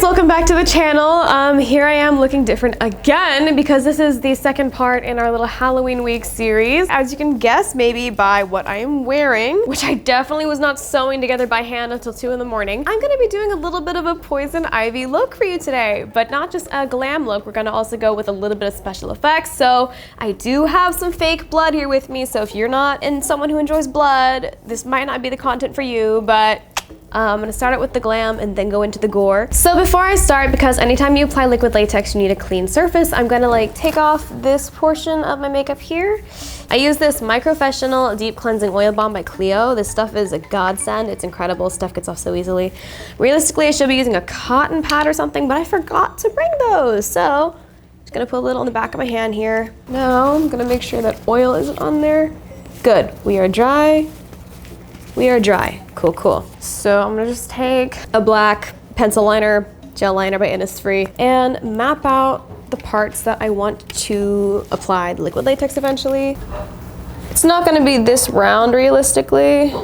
welcome back to the channel. Here I am looking different again because this is the second part in our little Halloween week series. As you can guess maybe by what I am wearing, which I definitely was not sewing together by hand until 2 in the morning, I'm gonna be doing a little bit of a poison ivy look for you today, but not just a glam look. We're gonna also go with a little bit of special effects. So I do have some fake blood here with me, so if you're not someone who enjoys blood, this might not be the content for you, but I'm gonna start it with the glam and then go into the gore. So before I start, because anytime you apply liquid latex, you need a clean surface, I'm gonna take off this portion of my makeup here. I use this Microfessional Deep Cleansing Oil Balm by Clio. This stuff is a godsend. It's incredible. Stuff gets off so easily. Realistically, I should be using a cotton pad or something, but I forgot to bring those. So I'm just gonna put a little on the back of my hand here. Now I'm gonna make sure that oil isn't on there. Good, we are dry. We are dry. Cool, cool. So I'm gonna just take a black pencil liner, gel liner by Innisfree, and map out the parts that I want to apply the liquid latex eventually. It's not gonna be this round realistically,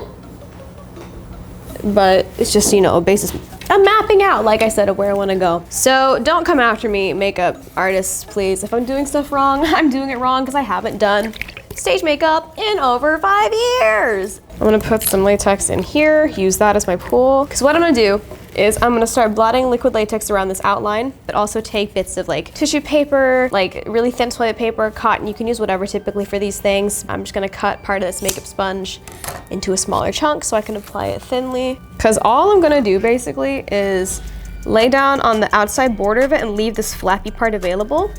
but it's just, you know, a basis. I'm mapping out, like I said, of where I wanna go. So don't come after me, makeup artists, please. If I'm doing stuff wrong, I'm doing it wrong because I haven't done stage makeup in over 5 years. I'm gonna put some latex in here, use that as my pool. Because what I'm gonna do is I'm gonna start blotting liquid latex around this outline, but also take bits of tissue paper, really thin toilet paper, cotton. You can use whatever typically for these things. I'm just gonna cut part of this makeup sponge into a smaller chunk so I can apply it thinly. Because all I'm gonna do basically is lay down on the outside border of it and leave this flappy part available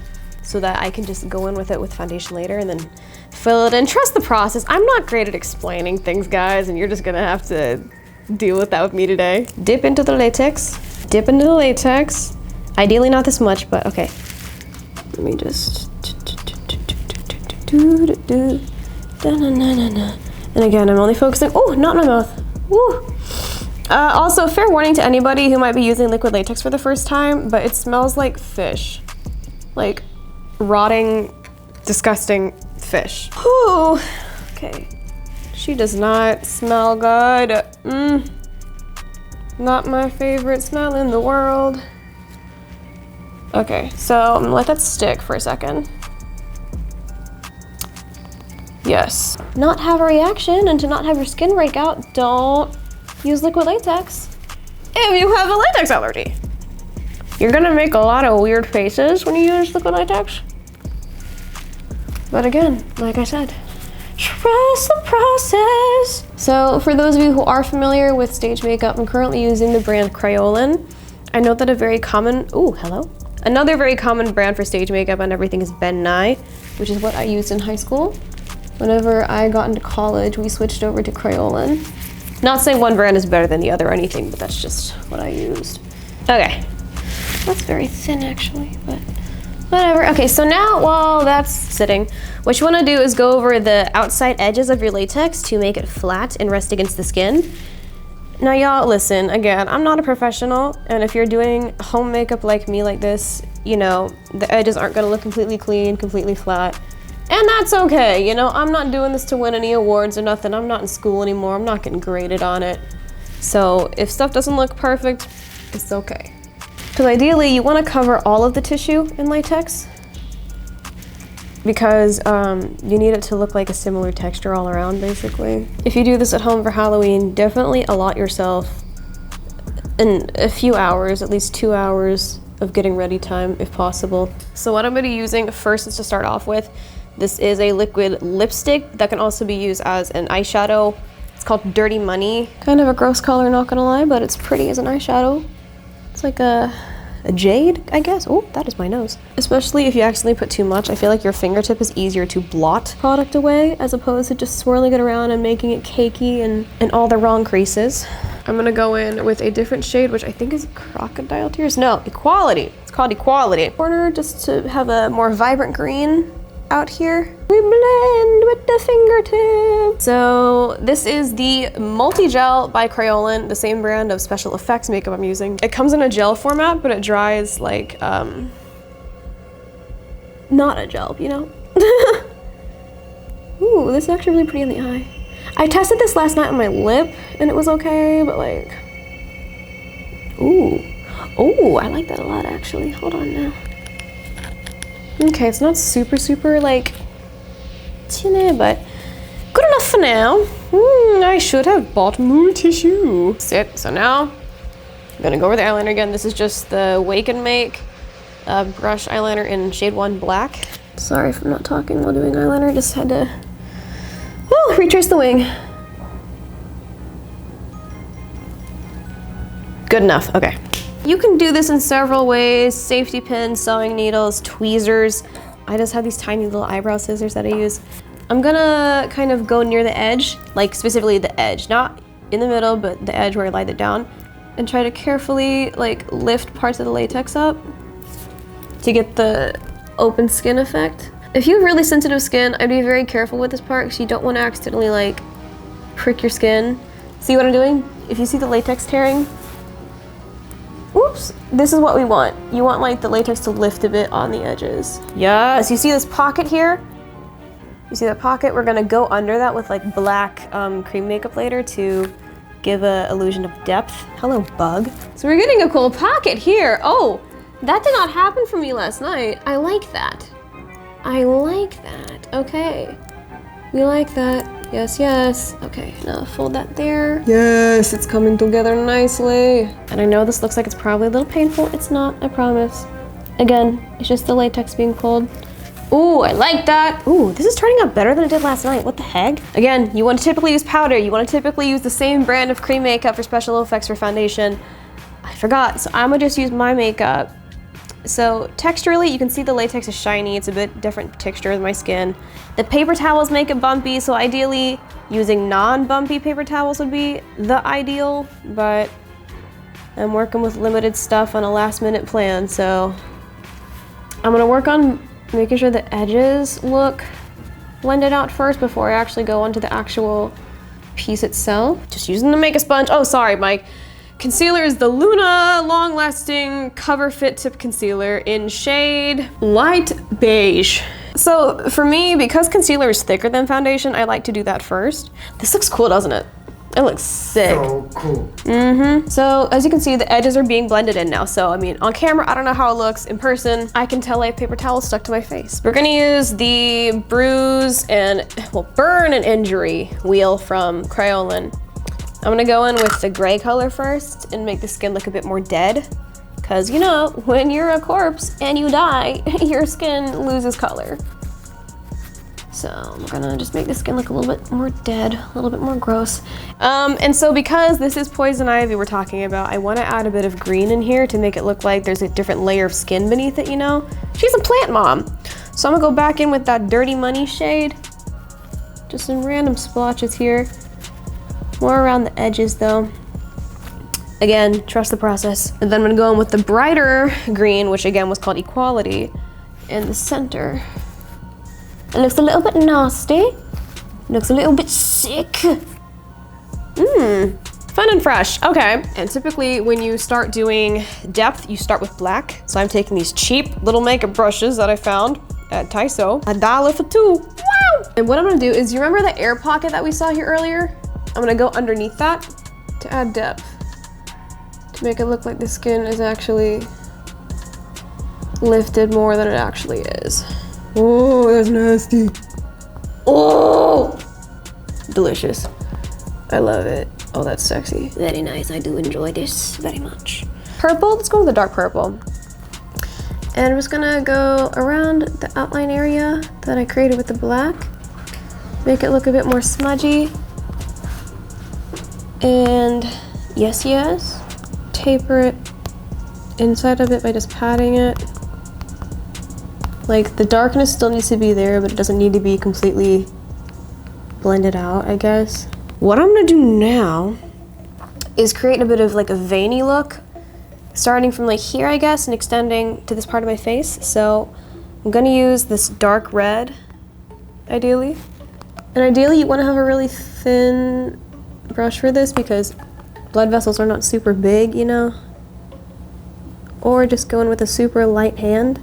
so that I can just go in with it with foundation later and then fill it in. Trust the process. I'm not great at explaining things, guys, and you're just gonna have to deal with that with me today. Dip into the latex. Dip into the latex. Ideally not this much, but okay. Let me just... And again, I'm only focusing... Oh, not in my mouth. Woo! Also, fair warning to anybody who might be using liquid latex for the first time, but it smells like fish. Like rotting, disgusting fish. Whew. Okay. She does not smell good. Not my favorite smell in the world. Okay, so I'm gonna let that stick for a second. Yes. Not have a reaction and to not have your skin break out, don't use liquid latex. If you have a latex allergy. You're gonna make a lot of weird faces when you use liquid latex. But again, like I said, trust the process. So for those of you who are familiar with stage makeup, I'm currently using the brand Crayolan. I know that another very common brand for stage makeup and everything is Ben Nye, which is what I used in high school. Whenever I got into college, we switched over to Crayolan. Not saying one brand is better than the other or anything, but that's just what I used. Okay. That's very thin actually, but whatever. Okay, so now while that's sitting, what you wanna do is go over the outside edges of your latex to make it flat and rest against the skin. Now y'all, listen, again, I'm not a professional, and if you're doing home makeup like me like this, you know, the edges aren't gonna look completely clean, completely flat, and that's okay. You know, I'm not doing this to win any awards or nothing. I'm not in school anymore. I'm not getting graded on it. So if stuff doesn't look perfect, it's okay. Because ideally, you want to cover all of the tissue in latex because you need it to look like a similar texture all around, basically. If you do this at home for Halloween, definitely allot yourself in a few hours, at least 2 hours of getting ready time, if possible. So what I'm going to be using first is to start off with, this is a liquid lipstick that can also be used as an eyeshadow. It's called Dirty Money. Kind of a gross color, not gonna lie, but it's pretty as an eyeshadow. It's like a jade, I guess. Oh, that is my nose. Especially if you accidentally put too much, I feel like your fingertip is easier to blot product away as opposed to just swirling it around and making it cakey and in all the wrong creases. I'm gonna go in with a different shade, which I think is Crocodile Tears. No, Equality. It's called Equality. Corner just to have a more vibrant green out here. We blend with the fingertip. So this is the Multi-Gel by Crayolan, the same brand of special effects makeup I'm using. It comes in a gel format, but it dries like, not a gel, you know? Ooh, this is actually really pretty in the eye. I tested this last night on my lip and it was okay, but like, ooh. Oh, I like that a lot actually. Hold on now. Okay, it's not super, super like tinny, but good enough for now. I should have bought more tissue. Sit, so now I'm gonna go over the eyeliner again. This is just the Wake and Make brush eyeliner in shade 1 black. Sorry if I'm not talking while doing eyeliner, just had to retrace the wing. Good enough, okay. You can do this in several ways: safety pins, sewing needles, tweezers. I just have these tiny little eyebrow scissors that I use. I'm gonna kind of go near the edge, like specifically the edge, not in the middle, but the edge where I light it down, and try to carefully like lift parts of the latex up to get the open skin effect. If you have really sensitive skin, I'd be very careful with this part because you don't want to accidentally like prick your skin. See what I'm doing? If you see the latex tearing, oops, this is what we want. You want like the latex to lift a bit on the edges. Yes, you see this pocket here? You see that pocket? We're gonna go under that with like black cream makeup later to give a illusion of depth. Hello, bug. So we're getting a cool pocket here. Oh, that did not happen for me last night. I like that. I like that. Okay. We like that. Yes, yes. Okay, now fold that there. Yes, it's coming together nicely. And I know this looks like it's probably a little painful. It's not, I promise. Again, it's just the latex being pulled. Ooh, I like that. Ooh, this is turning out better than it did last night. What the heck? Again, you want to typically use powder. You want to typically use the same brand of cream makeup for special effects for foundation. I forgot, so I'm gonna just use my makeup. So texturally, you can see the latex is shiny. It's a bit different texture than my skin. The paper towels make it bumpy, so ideally using non-bumpy paper towels would be the ideal, but I'm working with limited stuff on a last-minute plan, so I'm gonna work on making sure the edges look blended out first before I actually go onto the actual piece itself. Just using the makeup sponge. Oh, sorry, my concealer is the Luna Long Lasting Cover Fit Tip Concealer in shade Light Beige. So for me, because concealer is thicker than foundation, I like to do that first. This looks cool, doesn't it? It looks sick. So cool. So as you can see, the edges are being blended in now. So I mean, on camera, I don't know how it looks. In person, I can tell I have paper towels stuck to my face. We're gonna use the bruise and, well, burn and injury wheel from Crayolan. I'm gonna go in with the gray color first and make the skin look a bit more dead. Cause you know, when you're a corpse and you die, your skin loses color. So I'm gonna just make the skin look a little bit more dead, a little bit more gross. And so because this is poison ivy we're talking about, I wanna add a bit of green in here to make it look like there's a different layer of skin beneath it, you know? She's a plant mom. So I'm gonna go back in with that Dirty Money shade. Just some random splotches here. More around the edges though. Again, trust the process. And then I'm gonna go in with the brighter green, which again was called Equality, in the center. It looks a little bit nasty. Looks a little bit sick. Fun and fresh, okay. And typically when you start doing depth, you start with black. So I'm taking these cheap little makeup brushes that I found at Taiso. $1 for 2, wow! And what I'm gonna do is, you remember the air pocket that we saw here earlier? I'm gonna go underneath that to add depth. To make it look like the skin is actually lifted more than it actually is. Oh, that's nasty. Oh, delicious. I love it. Oh, that's sexy. Very nice, I do enjoy this very much. Purple, let's go with the dark purple. And I'm just gonna go around the outline area that I created with the black. Make it look a bit more smudgy. And yes, yes. Taper it inside of it by just patting it. Like, the darkness still needs to be there, but it doesn't need to be completely blended out, I guess. What I'm gonna do now is create a bit of like a veiny look, starting from like here, I guess, and extending to this part of my face. So I'm gonna use this dark red, ideally. And ideally you wanna have a really thin brush for this because blood vessels are not super big, you know? Or just go in with a super light hand.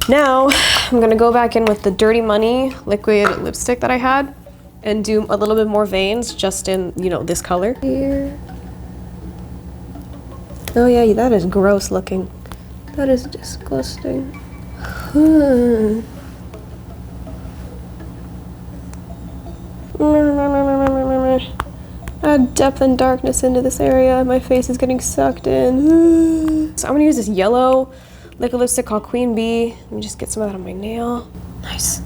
Now, I'm gonna go back in with the Dirty Money liquid lipstick that I had. and do a little bit more veins just in, you know, this color. Here. Oh yeah, that is gross looking. That is disgusting. Add depth and darkness into this area. My face is getting sucked in. So I'm gonna use this yellow liquid lipstick called Queen Bee. Let me just get some of that on my nail. Nice.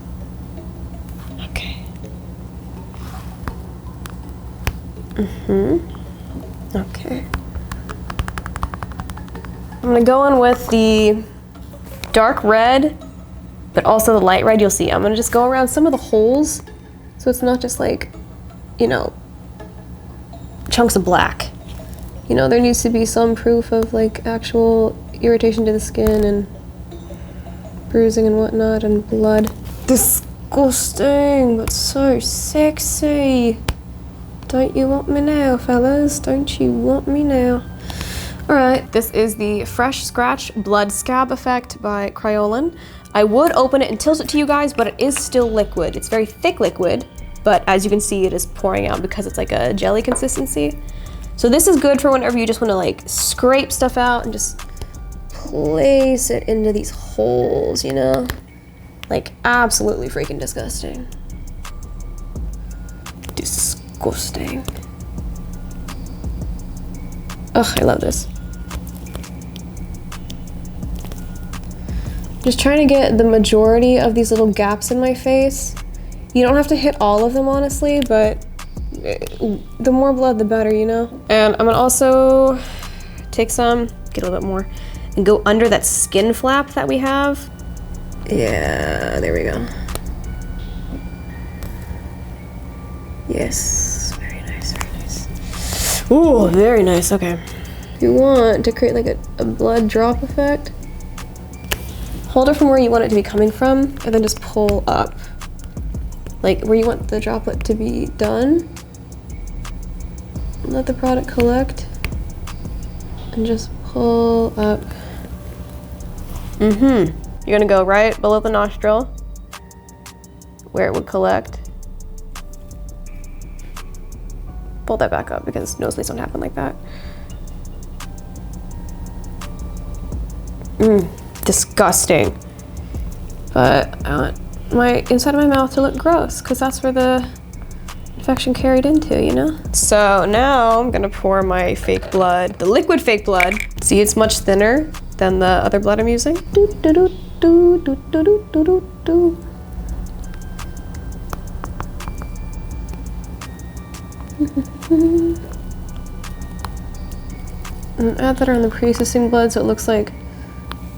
Okay. Okay. I'm gonna go in with the dark red, but also the light red. You'll see. I'm gonna just go around some of the holes, so it's not just like, you know, chunks of black. You know, there needs to be some proof of like actual irritation to the skin and bruising and whatnot and blood. Disgusting, but so sexy. Don't you want me now, fellas? Don't you want me now? All right, this is the Fresh Scratch Blood Scab Effect by Kryolan. I would open it and tilt it to you guys, but it is still liquid. It's very thick liquid, but as you can see, it is pouring out because it's like a jelly consistency. So this is good for whenever you just want to like scrape stuff out and just place it into these holes, you know? Like absolutely freaking disgusting. Disgusting. Ugh, I love this. Just trying to get the majority of these little gaps in my face. You don't have to hit all of them, honestly, but the more blood, the better, you know? And I'm gonna also take some, get a little bit more, and go under that skin flap that we have. Yeah, there we go. Yes, very nice, very nice. Ooh, very nice, okay. If you want to create like a blood drop effect, hold it from where you want it to be coming from, and then just pull up. Like where you want the droplet to be done. Let the product collect, and just pull up. You're gonna go right below the nostril, where it would collect. Pull that back up because nosebleeds don't happen like that. Disgusting. But I want my inside of my mouth to look gross because that's where the infection carried into, you know? So now I'm gonna pour my fake blood, the liquid fake blood. See, it's much thinner than the other blood I'm using. And add that on the pre-existing blood so it looks like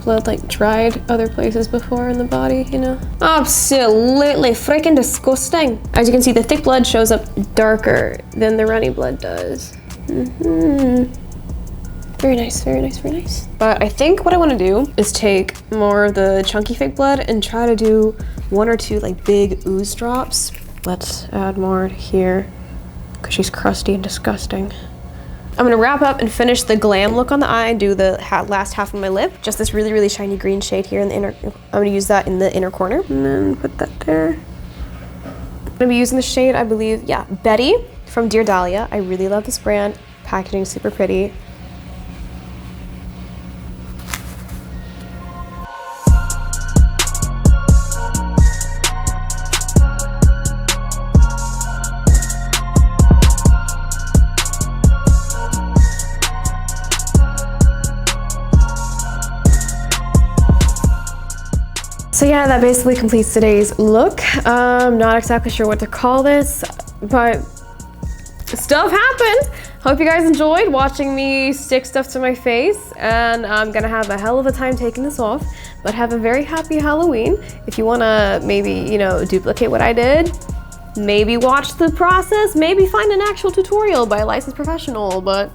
blood like dried other places before in the body, you know? Absolutely freaking disgusting. As you can see, the thick blood shows up darker than the runny blood does. Very nice, very nice, very nice. But I think what I want to do is take more of the chunky fake blood and try to do 1 or 2 like big ooze drops. Let's add more here because she's crusty and disgusting. I'm gonna wrap up and finish the glam look on the eye and do the last half of my lip. Just this really, really shiny green shade here in the inner, I'm gonna use that in the inner corner. And then put that there. I'm gonna be using the shade, I believe, yeah, Betty from Dear Dahlia. I really love this brand. Packaging is super pretty. So yeah, that basically completes today's look. I'm not exactly sure what to call this, but stuff happened. Hope you guys enjoyed watching me stick stuff to my face, and I'm gonna have a hell of a time taking this off, but have a very happy Halloween. If you wanna maybe, you know, duplicate what I did, maybe watch the process, maybe find an actual tutorial by a licensed professional, but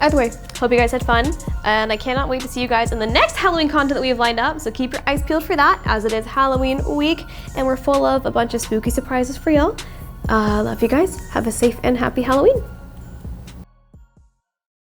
either way, hope you guys had fun, and I cannot wait to see you guys in the next Halloween content that we have lined up, so keep your eyes peeled for that, as it is Halloween week, and we're full of a bunch of spooky surprises for y'all. Love you guys. Have a safe and happy Halloween.